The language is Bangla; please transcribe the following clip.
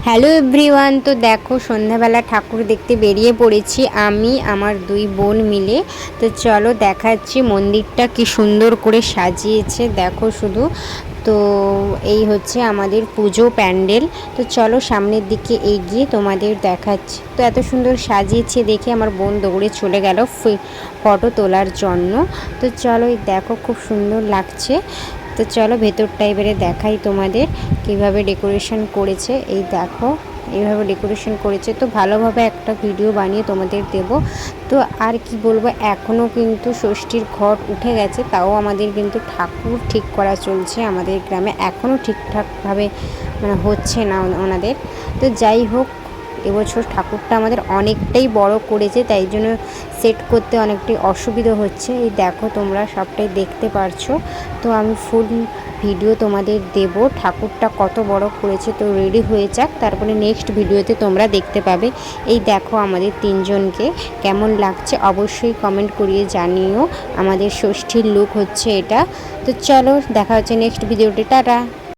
হ্যালো এভরিওয়ান, তো দেখো সন্ধ্যাবেলা ঠাকুর দেখতে বেরিয়ে পড়েছি আমি আমার দুই বোন মিলে। তো চলো দেখাচ্ছি মন্দিরটা কি সুন্দর করে সাজিয়েছে, দেখো শুধু। তো এই হচ্ছে আমাদের পুজো প্যান্ডেল। তো চলো সামনের দিকে এগিয়ে তোমাদের দেখাচ্ছি। তো এত সুন্দর সাজিয়েছে দেখে আমার বোন দৌড়ে চলে গেল ফটো তোলার জন্য। তো চলো দেখো খুব সুন্দর লাগছে। তো চলো ভেতরটা এবারে দেখাই তোমাদের কিভাবে ডেকোরেশন করেছে। এই দেখো এইভাবে ডেকোরেশন করেছে। তো ভালোভাবে একটা ভিডিও বানিয়ে তোমাদের দেব। তো আর কি বলবো, এখনও কিন্তু ষষ্ঠীর ঘট উঠে গেছে, তাও আমাদের কিন্তু ঠাকুর ঠিক করা চলছে আমাদের গ্রামে, এখনও ঠিকঠাকভাবে হচ্ছে না ওনাদের। তো যাই হোক, এবছর ঠাকুরটা আমাদের অনেকটাই বড় করেছে, তাই জন্য সেট করতে অনেকটাই অসুবিধা হচ্ছে। এই দেখো তোমরা সবটাই দেখতে পারছো। তো আমি ফুল ভিডিও তোমাদের দেব ঠাকুরটা কত বড় করেছে। তো রেডি হয়ে যাক, তারপরে নেক্সট ভিডিওতে তোমরা দেখতে পাবে। এই দেখো আমাদের তিনজনকে কেমন লাগছে অবশ্যই কমেন্ট করিয়ে জানিও। আমাদের ষষ্ঠীর লুক হচ্ছে এটা। তো চলো দেখা হচ্ছে নেক্সট ভিডিওতে, টাটা।